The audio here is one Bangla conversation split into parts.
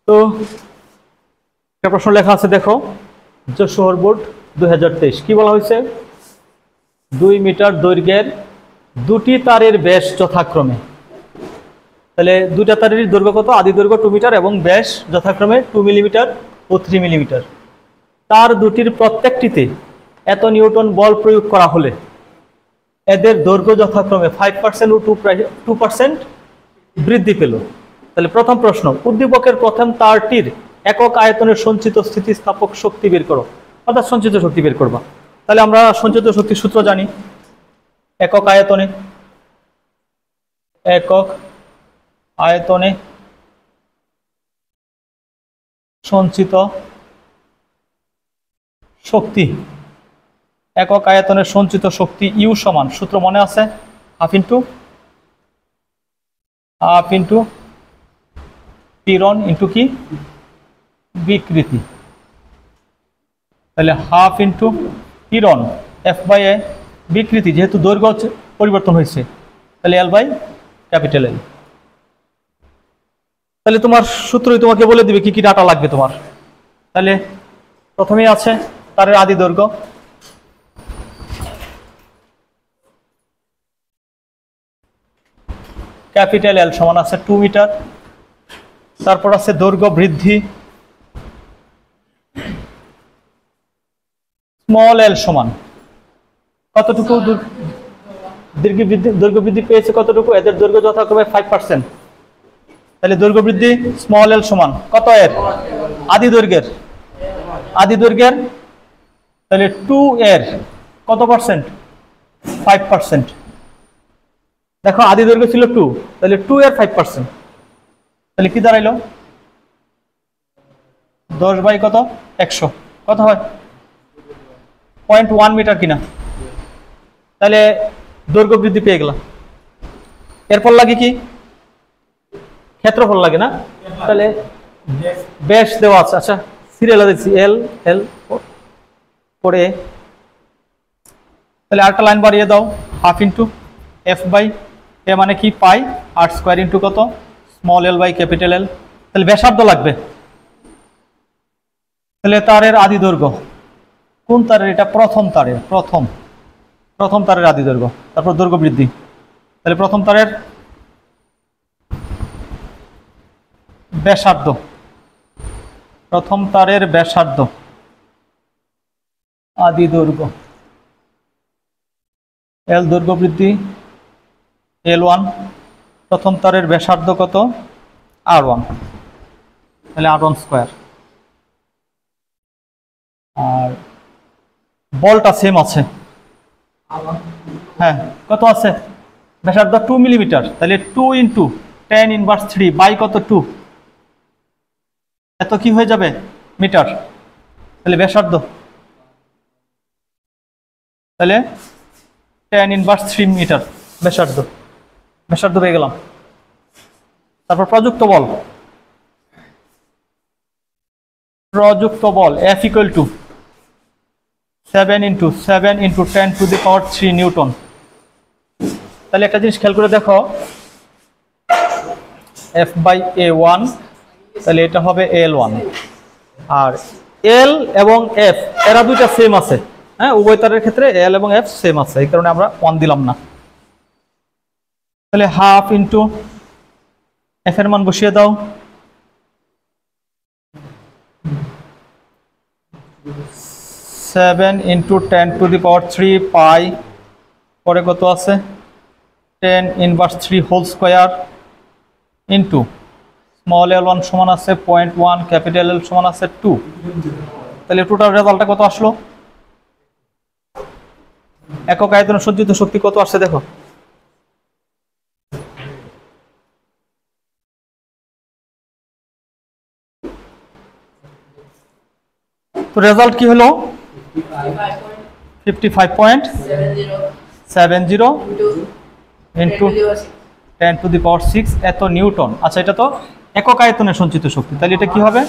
তো একটা প্রশ্ন লেখা আছে, দেখো, যশোর বোর্ড 2023 কি বলা হয়েছে? 2 মিটার দৈর্ঘ্যের দুটি তারের ব্যাস যথাক্রমে, তাহলে দুটা তারের দৈর্ঘ্য কত? আদি দৈর্ঘ্য 2 মিটার এবং ব্যাস যথাক্রমে 2 মিলিমিটার ও 3 মিলিমিটার। তার দুটির প্রত্যেকটিতে এত নিউটন বল প্রয়োগ করা হলে এদের দৈর্ঘ্য যথাক্রমে 5% ও 2% বৃদ্ধি পেল। তাহলে প্রথম প্রশ্ন, উদ্দীপকের প্রথম তারটির একক আয়তনের সঞ্চিত স্থিতিস্থাপক শক্তি বের করো, অর্থাৎ সঞ্চিত শক্তি বের করবা। তাহলে আমরা সঞ্চিত শক্তির সূত্র জানি, একক আয়তনে সঞ্চিত শক্তি, একক আয়তনের সঞ্চিত শক্তি ইউ সমান, সূত্র মনে আছে, হাফ ইন্টু পীড়ন ইন্টু কি বিকৃতি। তাহলে হাফ ইন্টু পীড়ন এফ বাই এ বিকৃতি, যেহেতু দৈর্ঘ্য পরিবর্তন হয়েছে তাহলে এল বাই ক্যাপিটাল এল। তাহলে তোমার সূত্রই তোমাকে বলে দিবে কি কি ডাটা লাগবে তোমার। তাহলে প্রথমেই আছে তারের আদি দৈর্ঘ্য, ক্যাপিটাল এল সমান আছে 2 মিটার। তারপর আছে দৈর্ঘ্য বৃদ্ধি, স্মল এল সমান কতটুকু? দৈর্ঘ্য বৃদ্ধি পেয়েছে কতটুকু? এদের দৈর্ঘ্য যথাক্রমে 5%। তাহলে দৈর্ঘ্য বৃদ্ধি স্মল এল সমান কত? এর আদি দৈর্ঘ্যের তাহলে 2 এর কত পার্সেন্ট? 5%। দেখো আদি দৈর্ঘ্য ছিল 2, তাহলে 2 এর 5%, তাহলে কি দাঁড়াইলো? 10 বাই কত? 100, কত হয়? 0.1 মিটার কিনা? তাহলে দৈর্ঘ্য বৃদ্ধি পেয়ে গেলাম। এরপর লাগে কি? ক্ষেত্রফল লাগে না? তাহলে ব্যাস দেওয়া আছে, আচ্ছা সিরিয়ালে দেখছি এল এল পরে, তাহলে আরেকটা লাইন বাড়িয়ে দাও, half into f by a মানে কি পাই, আর স্কোয়ার ইন্টু কত? Small L by capital L. তাহলে ব্যাসার্ধ লাগবে। তাহলে তারের আদি দৈর্ঘ্য কোন তারের? এটা প্রথম তারের আদি দৈর্ঘ্য, তারপর দৈর্ঘ্য বৃদ্ধি। তাহলে প্রথম তারের ব্যাসার্ধ, আদি দৈর্ঘ্য এল, দৈর্ঘ্য বৃদ্ধি L1, প্রথম তারের ব্যাসার্ধ কত? R1, তাহলে R1 স্কোয়ার। আর বলটা সেম আছে, হ্যাঁ কত আছে? ব্যাসার্ধ 2 মিলিমিটার, তাহলে 2 ইন্টু 10 ইনভার্স 3 বাই কত? 2, এত কি হয়ে যাবে? মিটার। তাহলে ব্যাসার্ধ, তাহলে 10 ইনভার্স 3 মিটার ব্যাসার্ধ পেয়ে গেলাম। তারপর প্রযুক্ত বল F equal to 7 into 10 to the power 3 newton. তাহলে একটা জিনিস খেয়াল করে দেখো, F বাই A1, তাহলে এটা হবে L1, আর L এবং F এরা দুইটা সেম আছে, হ্যাঁ উভয় তারের ক্ষেত্রে L এবং F সেম আছে, এই কারণে আমরা 1 দিলাম না। তাহলে হাফ ইন্টু F এর মান বসিয়ে দাও, 7 ইন্টু 10 টু দি পাওয়ার 3 পাই, পরে কত আছে? 10 inverse 3 whole square into small L1 সমান আছে 0.1, ক্যাপিটাল L সমান আছে 2। তাহলে টোটাল রেজাল্টটা কত আসলো? একক আয়তনে সঞ্চিত শক্তি কত আসছে দেখো, তো রেজাল্ট কি হলো? 55.70 ইন্টু 10 টু দি পাওয়ার 6 এত নিউটন। আচ্ছা এটা তো একক আয়তনে সঞ্চিত শক্তি, তাহলে এটা কি হবে?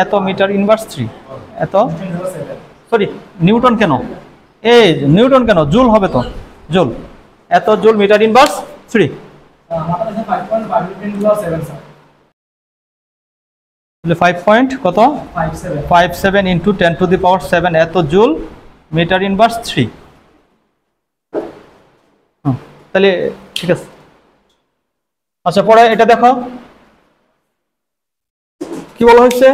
এত মিটার ইনভার্স 3, এত সরি নিউটন কেন? এই নিউটন কেন? জুল হবে তো, জুল, এত জুল মিটার ইনভার্স 3। তাহলে 5 পয়েন্ট কত 57 ইন্টু 10⁻⁷ এত জুল মিটার ইনভার্স 3। তাহলে ঠিক আছে। আচ্ছা পরে এটা দেখো কি বলা হয়েছে,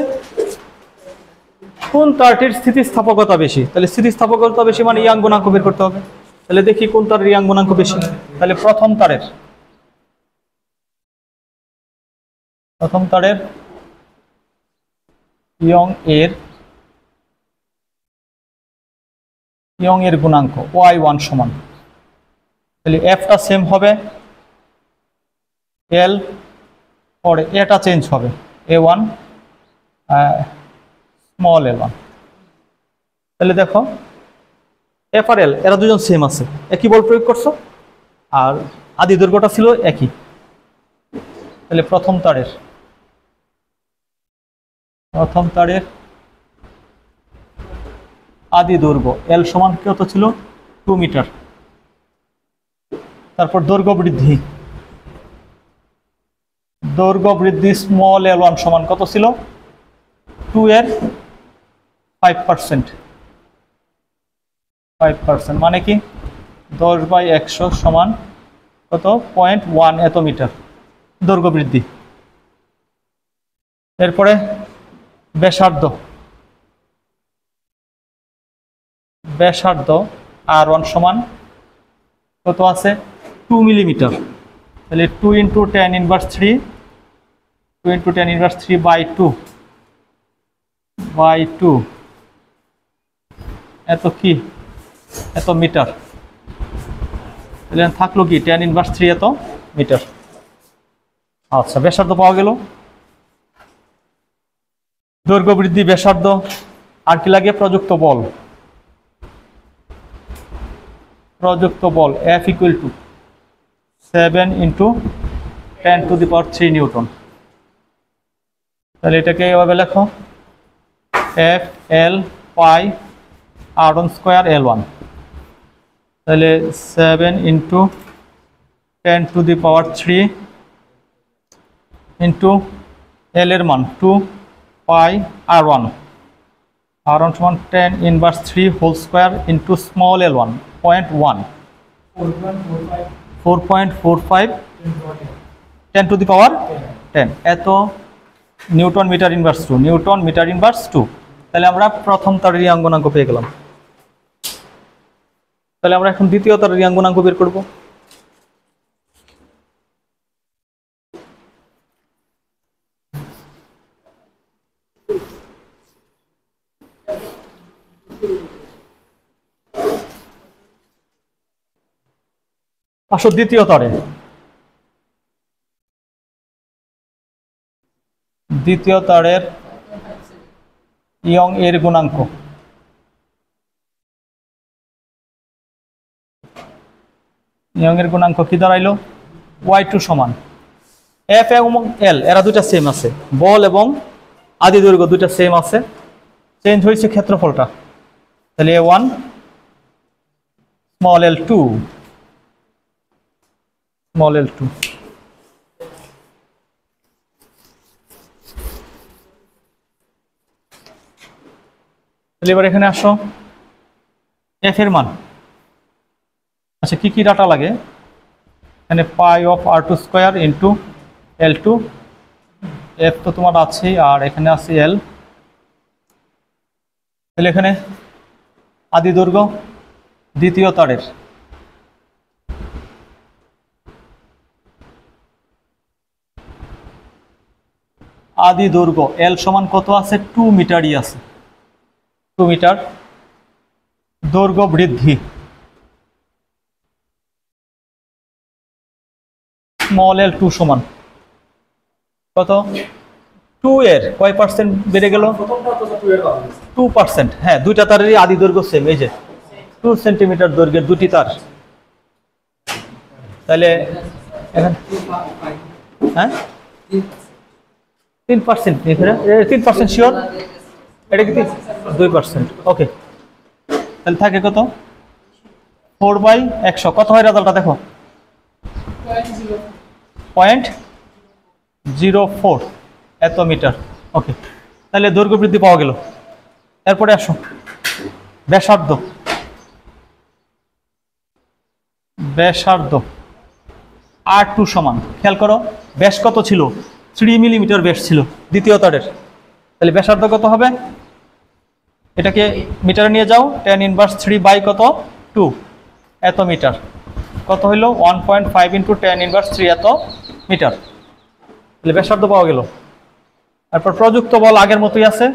কোন তারটির স্থিতিস্থাপকতা বেশি। তাহলে স্থিতিস্থাপকতা বেশি মানে ইয়াং গুণাঙ্ক বের করতে হবে। তাহলে দেখি কোন তারের ইয়াং গুণাঙ্ক বেশি। তাহলে প্রথম তারের ইয়ং এর গুণাঙ্ক y1 সমান, তাহলে এফটা সেম হবে, এল পরে এটা চেঞ্জ হবে a1 স্মল l1। তাহলে দেখো এফ আর এল এরা দুজন সেম আছে, একই বল প্রয়োগ করছো, আর আদি দৈর্ঘ্যটা ছিল একই। তাহলে প্রথম তারের আদি দৈর্ঘ্য এল সমান কত ছিল 2 মিটার। তারপর দৈর্ঘ্য বৃদ্ধি স্মল l1 সমান কত ছিল 2 এর 5%, মানে কি 10/100 সমান কত 0.1 এত মিটার দৈর্ঘ্য বৃদ্ধি। এরপরে ব্যাসার্ধ r1 সমান কত আছে 2 মিলিমিটার। তাহলে 2 × 10⁻³ এত মিটার। তাহলে থাকলো কি 10⁻³ এত মিটার। আচ্ছা ব্যাসার্ধ পাওয়া গেল, দৈর্ঘ্য বৃদ্ধি ব্যাসার্ধ, আর কি লাগে প্রযুক্ত বল F = 7 × 10⁻³ নিউটন। তাহলে এটাকে এভাবে লেখো F L পাই r1² L1। তাহলে 7 × 10⁻³ ইন্টু L এর মান 2 পাই r1 সমান 10⁻³ whole square into small l1 0.1 4.45 10⁻10 এত নিউটন মিটার ইনভার্স 2। তাহলে আমরা প্রথম তারের ইয়াং গুণাঙ্ক পেয়ে গেলাম। তাহলে আমরা এখন দ্বিতীয় তারের ইয়াং গুণাঙ্ক বের করব। আসো দ্বিতীয় তারের ইয়ং এর গুণাঙ্ক কি দাঁড়াইলো y2 সমান F এবং L এরা দুইটা সেম আছে, বল এবং আদি দৈর্ঘ্য দুইটা সেম আছে, চেঞ্জ হয়েছে ক্ষেত্রফলটা। তাহলে a1 স্মল l2 তাহলে এবার এখানে আসো f এর মান। আচ্ছা কি ডাটা লাগে এখানে পাই of r2² into l2, f তো তোমার আছে আর এখানে আছে l। তাহলে এখানে আদি দৈর্ঘ্য দ্বিতীয় তারের আদি দৈর্ঘ্য L সমান কত আছে 2 মিটারই আছে, 2 মিটার। দৈর্ঘ্য বৃদ্ধি স্মল l2 সমান কত 2 এর কয় পার্সেন্ট বেড়ে গেল 2%। হ্যাঁ দুইটা তারেরই আদি দৈর্ঘ্য সেম, এই যে 2 সেন্টিমিটার দৈর্ঘ্যের দুটি তার। তাহলে এখন হ্যাঁ 3%, 3% শিওর, এটা কি 2%? ওকে, তাহলে থাকে কত 4/100 কত হয় রেজাল্টটা দেখো 0.04 এত মিটার। ওকে, তাহলে দৈর্ঘ্য বৃদ্ধি পাওয়া গেল। এরপরে আসো ব্যাসার্ধ। ব্যাসার্ধ R2 সমান, খেয়াল করো ব্যাস কত ছিল, 3 মিলিমিটার ব্যাস ছিল দ্বিতীয় তারের। তাহলে ব্যাসার্ধ কত হবে, এটাকে মিটারে নিয়ে যাও, tan ইনভার্স 3 বাই কত 2 এত মিটার, কত হইল 1.5 ইন্টু tan ইনভার্স 3 এত মিটার। তাহলে ব্যাসার্ধ পাওয়া গেল। তারপর প্রযুক্ত বল আগের মতোই আছে,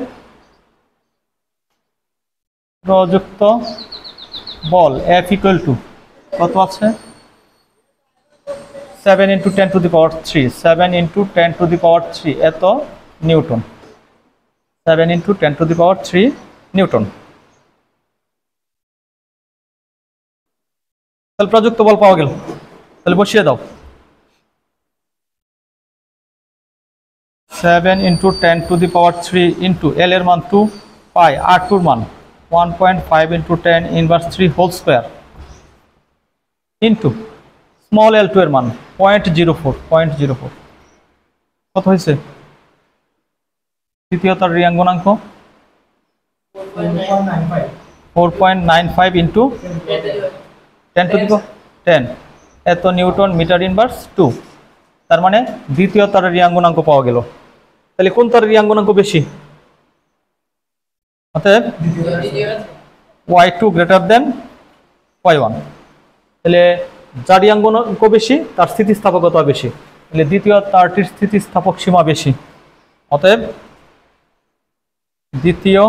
প্রযুক্ত বল F ইকুয়াল টু কত আছে, 7 into 10 to the power 3, 7 into 10 to the power 3 এত newton, 7 into 10 to the power 3 newton. তাহলে প্রযুক্ত বল পাওয়া গেল। তাহলে বসিয়ে দাও, 7 into 10 to the power 3 into L এর মান 2 পাই, R2 এর মান 1.5 into 10 inverse 3 whole square into small L2 এর মান 0.04 কত হয়েছে, তৃতীয় তার রিয়াং গুণাঙ্ক 4.95 ইন্টু 10 টু দি পাওয়ার 10 এত নিউটন মিটার ইনভার্স 2। তার মানে দ্বিতীয় তারের রিয়াং গুণাঙ্ক পাওয়া গেল। তাহলে কোন তারের রিয়াং গুণাঙ্ক বেশি, অতএব y2 গ্রেটার দেন y1। তাহলে যার রিয়াং গুণাঙ্ক বেশি তার স্থিতিস্থাপকতা বেশি, তাহলে দ্বিতীয় তারটির স্থিতিস্থাপক সীমা বেশি, অতএব দ্বিতীয়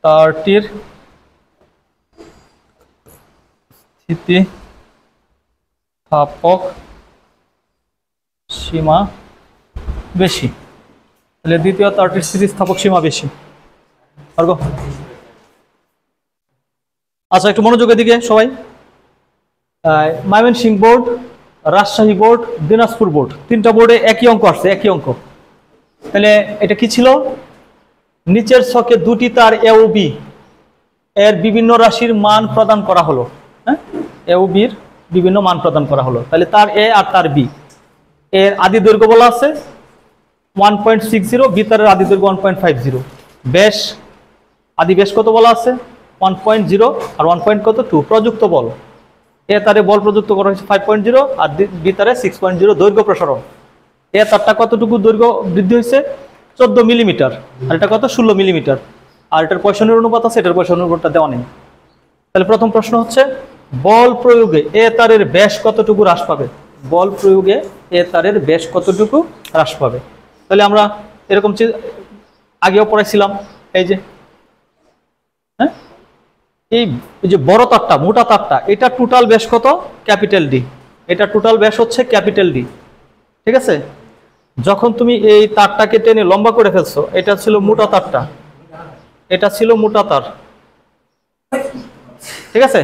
তারটির স্থিতিস্থাপক সীমা বেশি, তাহলে দ্বিতীয় তারটির স্থিতিস্থাপক সীমা বেশি। আচ্ছা, একটু মনোযোগের দিকে সবাই। Mymensingh board, Rajshahi board, Dinajpur board, তিনটা বোর্ডে একই অঙ্ক আসছে, একই অঙ্ক। তাহলে এটা কি ছিল, নিচের ছকে দুটি তার এ ও বি এর বিভিন্ন রাশির মান প্রদান করা হলো। হ্যাঁ, এ ও বির বিভিন্ন মান প্রদান করা হলো। তাহলে তার এ আর তার বি এর আদি দৈর্ঘ্য বলা আছে 1.60, বি তারের আদি দৈর্ঘ্য 1.50, ব্যাস আদি ব্যাস কত বলা আছে 1.0 আর 1.2। প্রযুক্ত বল, এ তারে বল প্রযুক্ত করা হয়েছে 5.0 আর বি তারে 6.0। দৈর্ঘ্য প্রসারণ, এ তারটা কতটুকু দৈর্ঘ্য বৃদ্ধি হয়েছে 14 মিলিমিটার, আর এটা কত 16 মিলিমিটার, আর এটার পয়সনের অনুপাত আছে, এটার পয়সনের অনুপাতটা দেওয়া নেই। তাহলে প্রথম প্রশ্ন হচ্ছে বল প্রয়োগে এ তারের ব্যাস কতটুকু হ্রাস পাবে, বল প্রয়োগে এ তারের ব্যাস কতটুকু হ্রাস পাবে। তাহলে আমরা এরকম আগেও পড়াইছিলাম, এই যে হ্যাঁ, এই যে বড় তারটা মোটা তারটা এটা টোটাল ব্যাস কত ক্যাপিটাল ডি, এটা টোটাল ব্যাস হচ্ছে ক্যাপিটাল ডি, ঠিক আছে। যখন তুমি এই তারটাকে টেনে লম্বা করে ফেলছো, এটা ছিল মোটা তারটা, এটা ছিল মোটা তার, ঠিক আছে,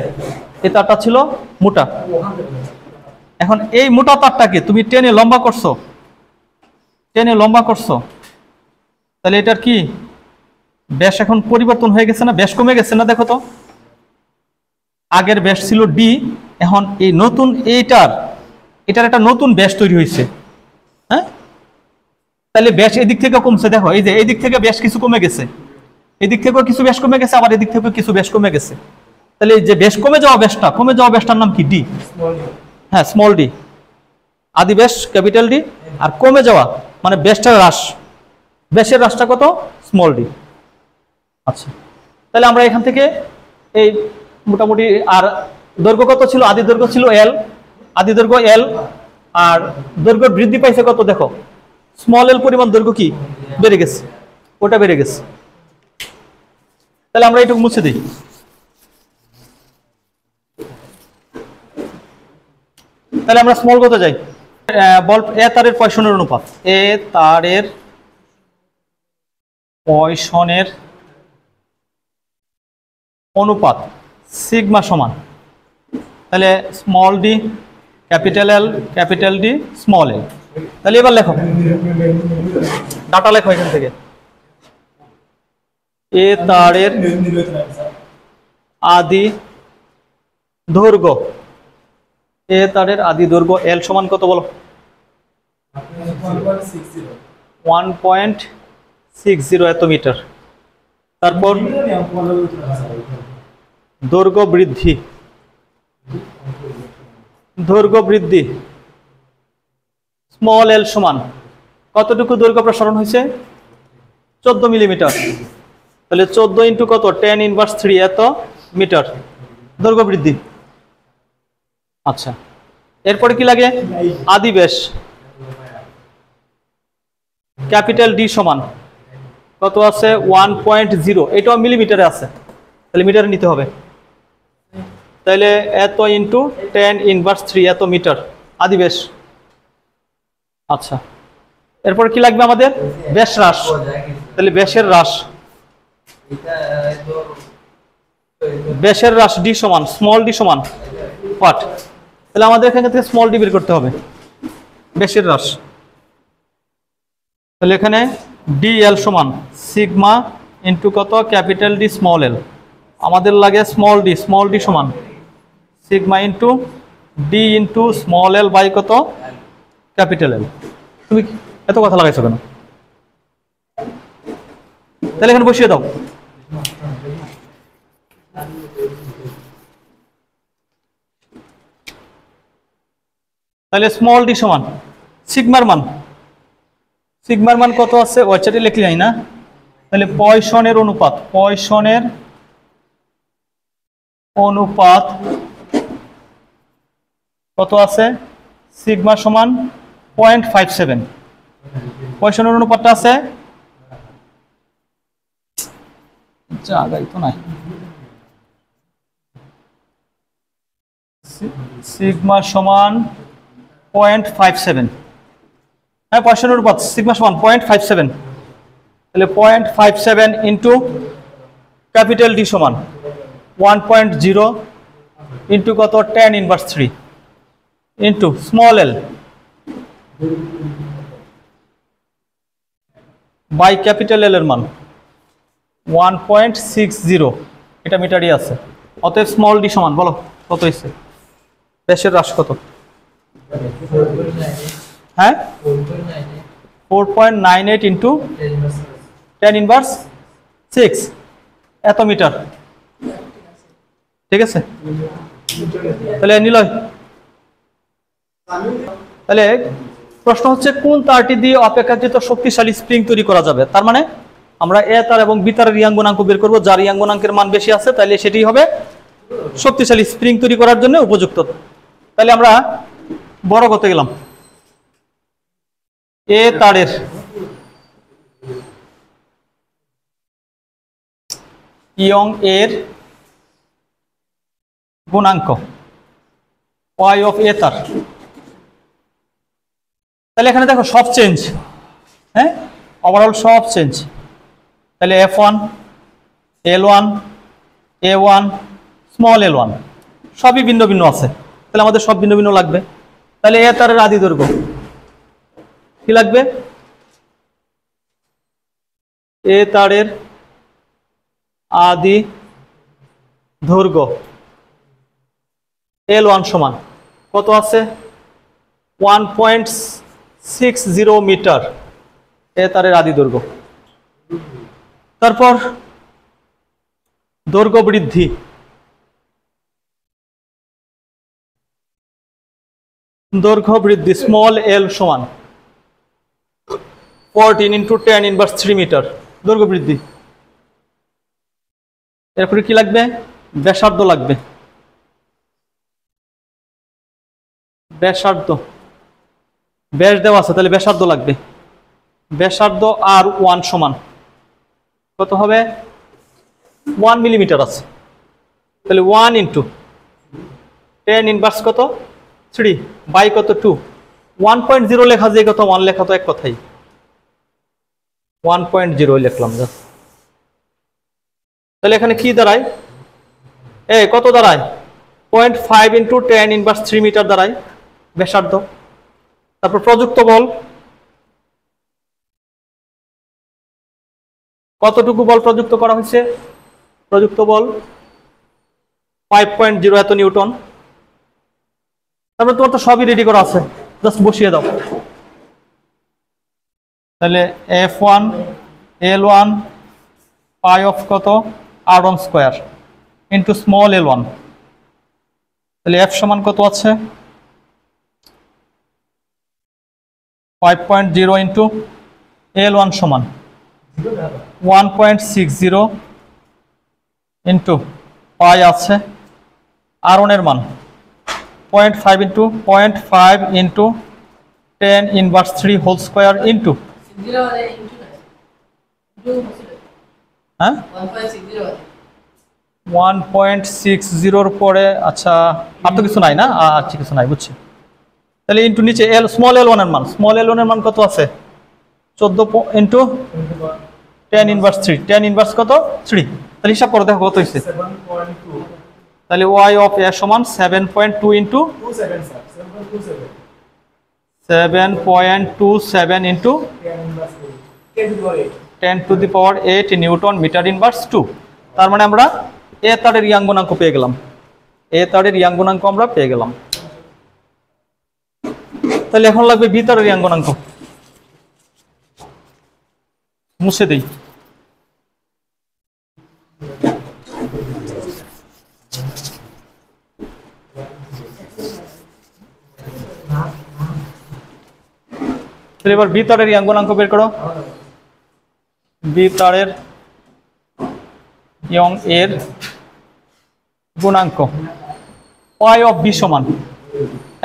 এই তারটা ছিল মোটা। এখন এই মোটা তারটাকে তুমি টেনে লম্বা করছো, টেনে লম্বা করছো, তাহলে এটার কি ব্যাস এখন পরিবর্তন হয়ে গেছে না, ব্যাস কমে গেছে না, দেখো তো আগের ব্যাস ছিল ডি, এখন এই নতুন এটার একটা নতুন ব্যাস তৈরি হয়েছে। হ্যাঁ, তাহলে ব্যাস এদিক থেকে কমছে, দেখো এই যে এই দিক থেকে ব্যাস কিছু কমে গেছে, এদিক থেকেও কিছু ব্যাস কমে গেছে, আবার এদিক থেকেও কিছু ব্যাস কমে গেছে। তাহলে এই যে ব্যাস কমে যাওয়া ব্যাসটার নাম কি, ডি। হ্যাঁ, স্মল ডি, আদি ব্যাস ক্যাপিটাল ডি, আর কমে যাওয়া মানে ব্যাসটার হ্রাস, ব্যাসের হ্রাসটা কত স্মল ডি। আচ্ছা, তাহলে আমরা এখান থেকে এই মোটামুটি, আর দৈর্ঘ্য কত ছিল, আদি দৈর্ঘ্য ছিল এল, আদি দৈর্ঘ্য এল, আর দৈর্ঘ্য বৃদ্ধি পাইছে কত, দেখো স্মল এল পরিমাণ দৈর্ঘ্য কি বেড়ে গেছে, ওটা বেড়ে গেছে। তাহলে আমরা এটুকু মুছে দিই। তাহলে আমরা স্মল কত যাই, বল এ তারের পয়সনের অনুপাত, এ তারের পয়সনের অনুপাত সিগমা সমান, তাহলে স্মল ডি ক্যাপিটাল এল, ক্যাপিটাল ডি স্মল এল। তাহলে এবার লেখো, ডাটা লেখো এখান থেকে, এ তারের আদি দৈর্ঘ্য, এ তারের আদি দৈর্ঘ্য এল সমান কত বলো 1.60 এত মিটার। তারপর দৈর্ঘ্য বৃদ্ধি, দৈর্ঘ্য বৃদ্ধি স্মল এল সমান কতটুকু দৈর্ঘ্য প্রসারণ হয়েছে? 14 মিলিমিটার। তাহলে 14 ইন্টু কত? 10⁻³ এত মিটার দৈর্ঘ্য বৃদ্ধি। আচ্ছা, এরপরে কি লাগে? আদি ব্যাস ক্যাপিটাল ডি সমান কত আছে? 1.0, এটাও মিলিমিটারে আছে, তাহলে মিটারে নিতে হবে। তাহলে এত ইন্টু 10⁻³ এত মিটার আদি ব্যাস। আচ্ছা, এরপর কি লাগবে আমাদের? ব্যাস হ্রাস, তাহলে ব্যাসের হ্রাস, ব্যাসের হ্রাস ডি সমান স্মল ডি সমান হোয়াট? তাহলে আমাদের এখান থেকে স্মল ডি বের করতে হবে, ব্যাসের হ্রাস। তাহলে এখানে ডি এল সমান সিগমা ইন্টু কত? Capital D small L. আমাদের লাগে স্মল ডি সমান sigma into D into small L by কত? Capital L. তুমি এত কথা লাগাইছো কেন? তাহলে এখানে বসিয়ে দাও। তাহলে স্মল ডি সমান সিগমার মান, সিগমার মান কত আছে? ওয়াইচারে লিখলি নাই না? তাহলে পয়সনের অনুপাত, পয়সনের অনুপাত কত আছে? সিগমা সমান 0.57। পয়সনের অনুপাতটা আছে, জায়গায় তো নাই, সিগমা সমান 0.57। হ্যাঁ, পয়সনের অনুপাত সিগমা সমান 0.57। তাহলে 0.57 ইন্টু ক্যাপিটাল ডি সমান 1.0 ইন্টু কত? 10⁻³ into small L by capital L এর মান 1.60, এটা মিটারই আছে। অতএব স্মল ডি সমান বলো কত হয়েছে? ব্যাসের হ্রাস কত? হ্যাঁ, 4.98 ইন্টু 10⁻6 এত মিটার। ঠিক আছে, তাহলে নিলয়, তাহলে প্রশ্ন হচ্ছে কোন তারটি দিয়ে অপেক্ষাকৃত শক্তিশালী স্প্রিং তৈরি করা যাবে? তার মানে আমরা এ তার এবং বি তারের রিয়াং গুণাঙ্ক বের করবো, যার রিয়াং গুণাঙ্কের মান বেশি আছে তাহলে সেটি হবে শক্তিশালী স্প্রিং তৈরি করার জন্য উপযুক্ত। তাহলে আমরা বড় করতে গেলাম, এ তারের ইয়ং এর গুণাঙ্ক ওয়াই অফ এ তার। তাহলে এখানে দেখো সব চেঞ্জ, হ্যাঁ ওভারঅল সব চেঞ্জ। তাহলে F1, L1, A1, small L1 সবই ভিন্ন ভিন্ন আছে, তাহলে আমাদের সব ভিন্ন ভিন্ন লাগবে। তাহলে এ তারের আদি দৈর্ঘ্য কি লাগবে? এ তারের আদি দৈর্ঘ্য L1 সমান কত আছে? 1.60 মিটার এ তারের আদি দৈর্ঘ্য। তারপর দৈর্ঘ্য বৃদ্ধি, দৈর্ঘ্য বৃদ্ধি স্মল এল সমান 14 ইন্টু 10⁻³ মিটার দৈর্ঘ্য বৃদ্ধি। এরপরে কি লাগবে? ব্যাসার্ধ লাগবে, ব্যাসার্ধ, ব্যাস দেওয়া আছে তাহলে ব্যাসার্ধ লাগবে। ব্যাসার্ধ R1 সমান কত হবে? 1 মিলিমিটার আছে, তাহলে 1 ইন্টু 10⁻³ কত? 3 বাই কত? 2। 1.0 লেখা যায় কত? 1 লেখা তো এক কথাই, 1.0 লিখলাম জাস্ট। তাহলে এখানে কি দাঁড়ায়? কত দাঁড়ায়? 0.5 ইন্টু 10⁻³ মিটার দাঁড়ায় ব্যাসার্ধ। তারপর প্রযুক্ত বল, কতটুকু বল প্রযুক্ত করা হয়েছে? প্রযুক্ত বল 5.0 এত নিউটন। তারপর তোমার তো সবই রেডি করা আছে, জাস্ট বসিয়ে দাও। তাহলে F1 L1 পাই অফ কত R1 square into small L1, তাহলে F সমান কত আছে 5.0 ইন্টু L1 সমান 1.60 ইন্টু পাই আছে R1 এর মান 0.5 into 0.5 into 10 inverse 3 whole square into হ্যাঁ 1.60 পরে আচ্ছা আর তো কিছু নাই না, আচ্ছা কিছু নাই বুঝছি। তাহলে ইন্টু নিচে এল স্মল L1 এর মান, স্মল L1 এর মান কত আছে 14 ইন্টু 10 ইনভার্স 3, 10 ইনভার্স কত 3, তাহলে হিসাব করো দেখো কত হইছে 7.2 তাহলে y অফ a সমান 7.2 into 7.27 into 10 to the power 8 newton metre inverse 2। তার মানে আমরা এ তারের ইয়াং গুণাঙ্ক পেয়ে গেলাম, এ তারের ইয়াং গুণাঙ্ক আমরা পেয়ে গেলাম। তাহলে এখন লাগবে বি তারের ইয়াং গুণাঙ্ক, মুছে দেই। তাহলে এবার বি তারের ইয়াং গুণাঙ্ক বের করো। বি তারের ইয়ং এর গুণাঙ্ক পাই অফ বি সমান,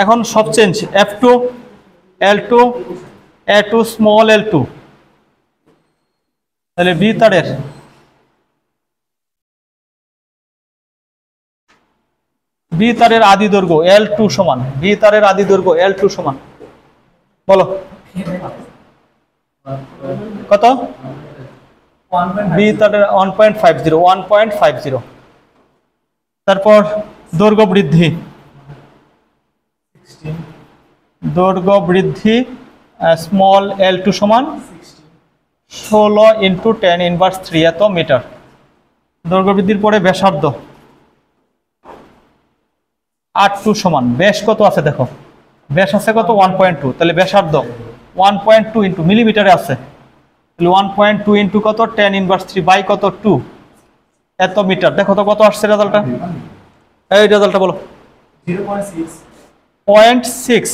এখন সব change F2 L2 A2 small L2, তাহলে বি তারের আদি দৈর্ঘ্য L2 সমান, বি তারের আদি দৈর্ঘ্য L2 সমান বলো কত বি তারের 1.50 তারপর দৈর্ঘ্য বৃদ্ধি স্মল L2 সমান 16 ইন্টু 10 ইনভার্স 3 এত মিটার। দৈর্ঘ্য বৃদ্ধির পরে ব্যাসার্ধ R2 সমান, ব্যাস কত আছে দেখো, ব্যাস আছে কত 1.2, তাহলে ব্যাসার্ধ 1.2 ইন্টু মিলিমিটারে আছে, তাহলে 1.2 ইন্টু কত 10 ইনভার্স 3 বাই কত 2 এত মিটার। দেখো তো কত আসছে রেজাল্টটা, এই রেজাল্টটা বলো 0.6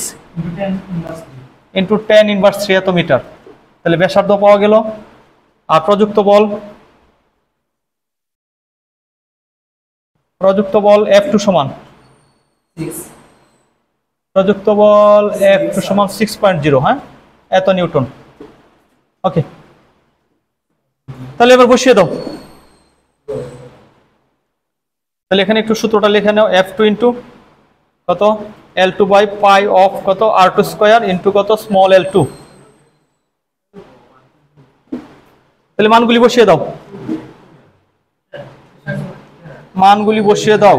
ইন্টু 10 ইনভার্স 3 এত মিটার, তাহলে ব্যাসার্ধ পাওয়া গেল। আর প্রযুক্ত বল F2 সমান, প্রযুক্ত বল F2 সমান 6.0, হ্যাঁ এত নিউটন। ওকে, তাহলে এবার বসিয়ে দাও। তাহলে এখানে একটু সূত্রটা লিখে নাও, F2 ইন্টু কত L2 বাই পাই অফ কত R2 স্কোয়ার ইন্টু কত স্মল L2, তাহলে মানগুলি বসিয়ে দাও, মানগুলি বসিয়ে দাও।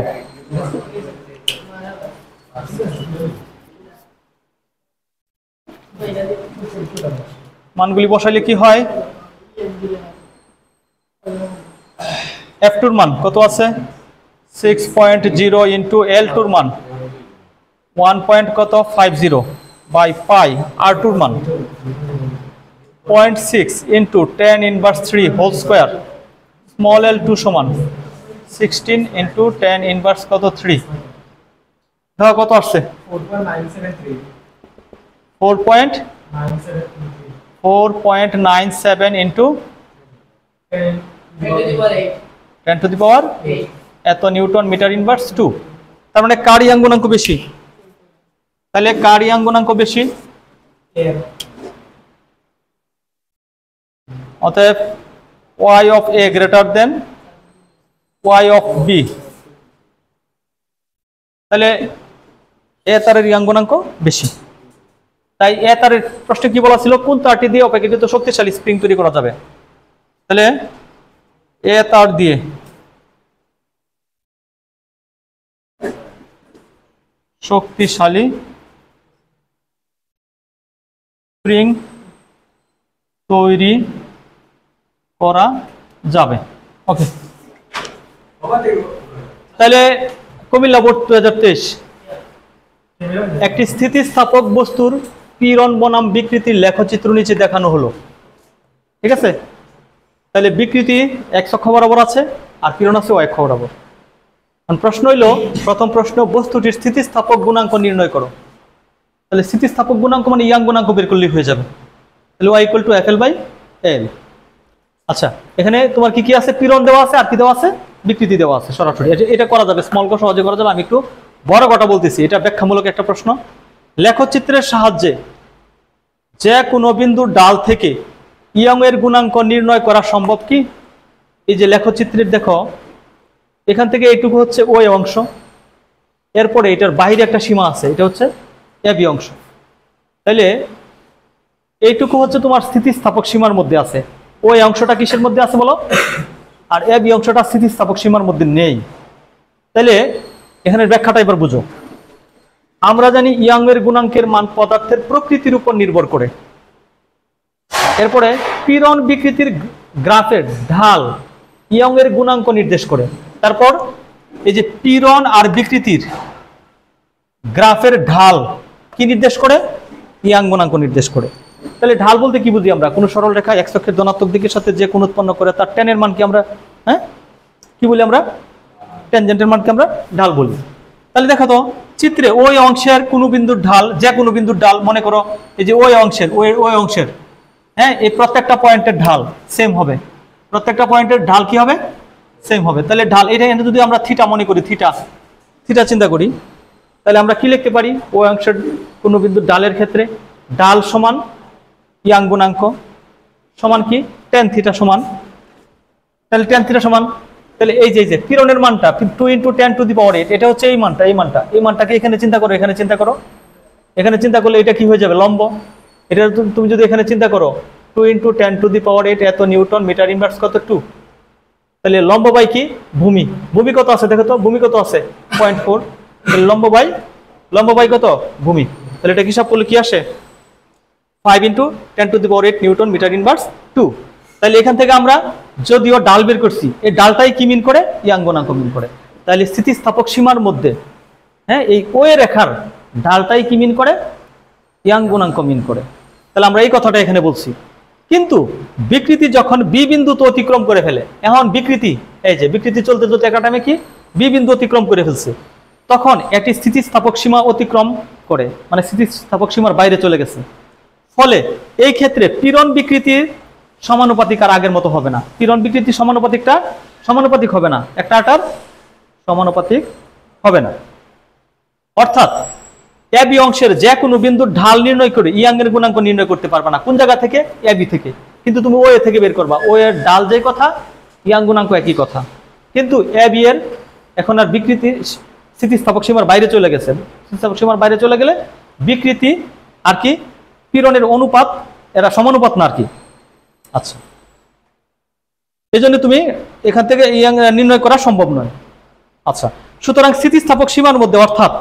মানগুলি বসাইলে কি হয়, F2 এর মান কত আছে 6.0 ইন্টু L2 এর মান 1.50 বাই পাই R2 এর মান 0.6 into 10 inverse 3 whole square, small L2 সমান 16 ইন্টু 10 ইনভার্স কত 3, দেখো কত আসছে 4.97 ইন্টু 10 টু দি পাওয়ার এত নিউটন মিটার ইনভার্স 2। তার মানে কার ইয়াং গুণাঙ্ক বেশি, তাহলে কার ইয়াং গুণাঙ্ক বেশি, অতএব y of a greater than y of b, তাহলে এ তারের ইয়াং গুণাঙ্ক বেশি। তাই এ তারের প্রশ্নে কি বলা ছিল, কোন তারটি দিয়ে অপেক্ষাকৃত শক্তিশালী স্প্রিং তৈরি করা যাবে, তাহলে এ তার দিয়ে শক্তিশালী স্প্রিং তৈরি করা যাবে। ওকে, তাহলে কুমিল্লা বোর্ড 2023 একটি স্থিতিস্থাপক বস্তুর পীড়ন বনাম বিকৃতির লেখচিত্র নিচে দেখানো হলো। ঠিক আছে? তাহলে বিকৃতি x অক্ষ বরাবর আছে আর পীড়ন আছে y অক্ষ বরাবর। এখন প্রশ্ন হইল, প্রথম প্রশ্ন, বস্তুটির স্থিতিস্থাপক গুণাঙ্ক নির্ণয় করো। তাহলে স্থিতিস্থাপক গুণাঙ্ক মানে ইয়াং গুণাঙ্ক বের করলেই হয়ে যাবে। তাহলে y = FL/L। আচ্ছা, এখানে তোমার কি কি আছে? পীড়ন দেওয়া আছে আর কি দেওয়া আছে? বিকৃতি দেওয়া আছে সরাসরি। এটা করা যাবে, স্মল ক সহজে করা যাবে। আমি একটু বড় কথা বলতেছি, এটা ব্যাখ্যামূলক একটা প্রশ্ন। লেখচিত্রের সাহায্যে যে কোনো বিন্দুর ডাল থেকে ইয়ং এর গুণাঙ্ক নির্ণয় করা সম্ভব কি? এই যে লেখচিত্রের দেখো, এখান থেকে এইটুকু হচ্ছে ওই অংশ, এরপরে এটার বাইরে একটা সীমা আছে, এটা হচ্ছে এবি অংশ। তাহলে এইটুকু হচ্ছে তোমার স্থিতিস্থাপক সীমার মধ্যে আছে। ওই অংশটা কিসের মধ্যে আছে বলো? আর এবি অংশটা স্থিতিস্থাপক সীমার মধ্যে নেই। তাহলে এখানের ব্যাখ্যাটা এবার বুঝো। আমরা জানি ইয়ং এর গুণাঙ্কের মান পদার্থের প্রকৃতির উপর নির্ভর করে। এরপরে পীড়ন বিকৃতির গ্রাফের ঢাল ইয়ং এর গুণাঙ্ক নির্দেশ করে। তারপর এই যে পীড়ন আর বিকৃতির গ্রাফের ঢাল কি নির্দেশ করে? ইয়াং গুণাঙ্ক নির্দেশ করে। তাহলে ঢাল বলতে কি বুঝি আমরা? কোনো সরল রেখা x অক্ষের ধনাত্মক দিকের সাথে যে কোণ উৎপন্ন করে তার ট্যানের মান কি আমরা কি বলি? আমরা ট্যানজেন্টের মানকে আমরা ঢাল বলি। তাহলে দেখো তো চিত্রে ওই অংশের কোনো বিন্দুর ঢাল, যে কোনো বিন্দুর ঢাল, মনে করো এই যে ওই অংশের ওই অংশের এই প্রত্যেকটা পয়েন্টের ঢাল সেম হবে। প্রত্যেকটা পয়েন্টের ঢাল কি হবে? সেম হবে। তাহলে ঢাল এটা যদি আমরা থিটা মনে করি, থিটা চিন্তা করি, তাহলে আমরা কি লিখতে পারি? ওই অংশের কোনো বিন্দুর ডালের ক্ষেত্রে ডাল সমান ইয়াং গুণাঙ্ক সমান কি? tan থিটা সমান। তাহলে tan থিটা সমান, তাহলে এই যে পীড়নের মানটা 2 × 10⁸, এটা হচ্ছে এই মানটাকে এখানে চিন্তা করো, এখানে চিন্তা করলে এটা কি হয়ে যাবে? লম্ব। এটা তুমি যদি এখানে চিন্তা করো 2 × 10⁸, এত নিউটন মিটার ইনভার্স কত? 2। তাহলে লম্ব বাই কি? ভূমি কত আছে দেখো তো? ভূমি কত আছে? 0.4। তাহলে লম্ব বাই কত? ভূমি। তাহলে এটা হিসাব করলে কি আসে? 5 × 10⁸ নিউটন মিটার ইনভার্স 2। তাহলে এখান থেকে আমরা যদিও ডাল বের করছি, এই ডালটাই কি মিন করে? ইয়াং গুণাঙ্ক মিন করে। তাহলে স্থিতিস্থাপক সীমার মধ্যে এই ওই রেখার ডালটাই কি মিন করে? ইয়াং গুণাঙ্ক মিন করে। তাহলে আমরা এই কথাটা এখানে বলছি। কিন্তু বিকৃতি যখন বি বিন্দুতে অতিক্রম করে ফেলে, এখন বিকৃতি এই যে বিকৃতি চলতে একটা টাইমে কি বি বিন্দু অতিক্রম করে ফেলছে, তখন এটি স্থিতিস্থাপক সীমা অতিক্রম করে, মানে স্থিতিস্থাপক সীমার বাইরে চলে গেছে। ফলে এই ক্ষেত্রে পীড়ন বিকৃতির সমানুপাতিক আর আগের মতো হবে না। পীড়ন বিকৃতির সমানুপাতিক হবে না, একটার সমানুপাতিক হবে না। অর্থাৎ এবি অংশের যে কোনো বিন্দুর ঢাল নির্ণয় করে ইয়াং এর গুণাঙ্ক নির্ণয় করতে পারবে না। কোন জায়গা থেকে? এবি থেকে। কিন্তু তুমি ও এ থেকে বের করবা, ও এর ডাল যে কথা, ইয়াং গুণাঙ্ক একই কথা। কিন্তু এবি এর এখন আর বিকৃতি স্থিতিস্থাপক সীমার বাইরে চলে গেছে। স্থিতিস্থাপক সীমার বাইরে চলে গেলে বিকৃতি আর কি পীড়নের অনুপাত, এরা সমানুপাত না আর কি। আচ্ছা, এই জন্য তুমি এখান থেকে ইয়াং নির্ণয় করা সম্ভব নয়। আচ্ছা, সুতরাং স্থিতিস্থাপক সীমার মধ্যে অর্থাৎ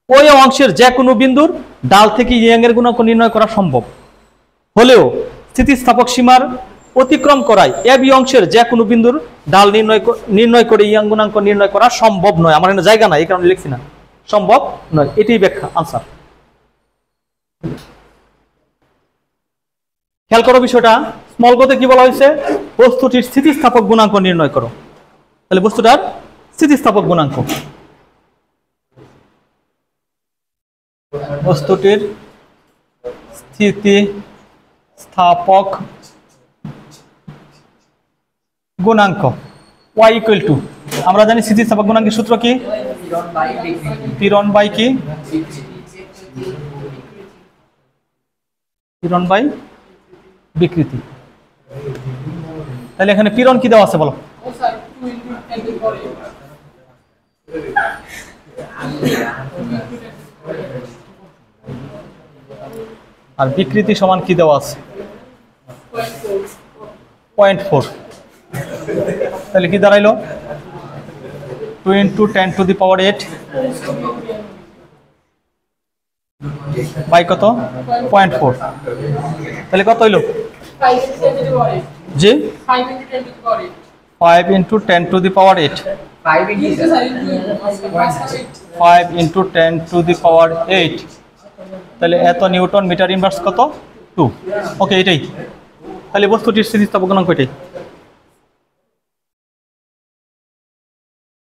ওই অংশের যে কোনো বিন্দুর ডাল থেকে ইয়াং এর গুণাঙ্ক নির্ণয় করা সম্ভব হলেও স্থিতিস্থাপক সীমার অতিক্রম করায় এবি অংশের যে কোনো বিন্দুর ডাল নির্ণয় করে ইয়াং গুণাঙ্ক নির্ণয় করা সম্ভব নয়। আমার এখানে জায়গা নাই, এই কারণে লিখছি না, সম্ভব নয়। এটাই ব্যাখ্যা, আনসার। খেয়াল করো বিষয়টা, স্মল গতে কি বলা হয়েছে? বস্তুটির স্থিতিস্থাপক গুণাঙ্ক নির্ণয় করো। তাহলে বস্তুটার স্থিতিস্থাপক গুণাঙ্ক, বস্তুটির স্থিতিস্থাপক গুণাঙ্ক y = আমরা জানি স্থিতিস্থাপক গুণাঙ্কের সূত্র কি? পীড়ন বাই কি? পীড়ন বাই বিকৃতি। তাহলে এখানে পীড়ন কি দেওয়া আছে বলো? আর বিকৃতি সমান কি দেওয়া আছে? 0.4। তাহলে কি দাঁড়াইলো? 2 × 10⁸ বাই কত? 0.4। তাহলে কত হইলো? জি 5 × 10⁸। 5 × 10⁸। তাহলে এত নিউটন মিটার ইনভার্স কত? 2। ওকে, এটাই তাহলে বস্তুটির স্থিতিস্থাপক গুণাঙ্ক কয়টি?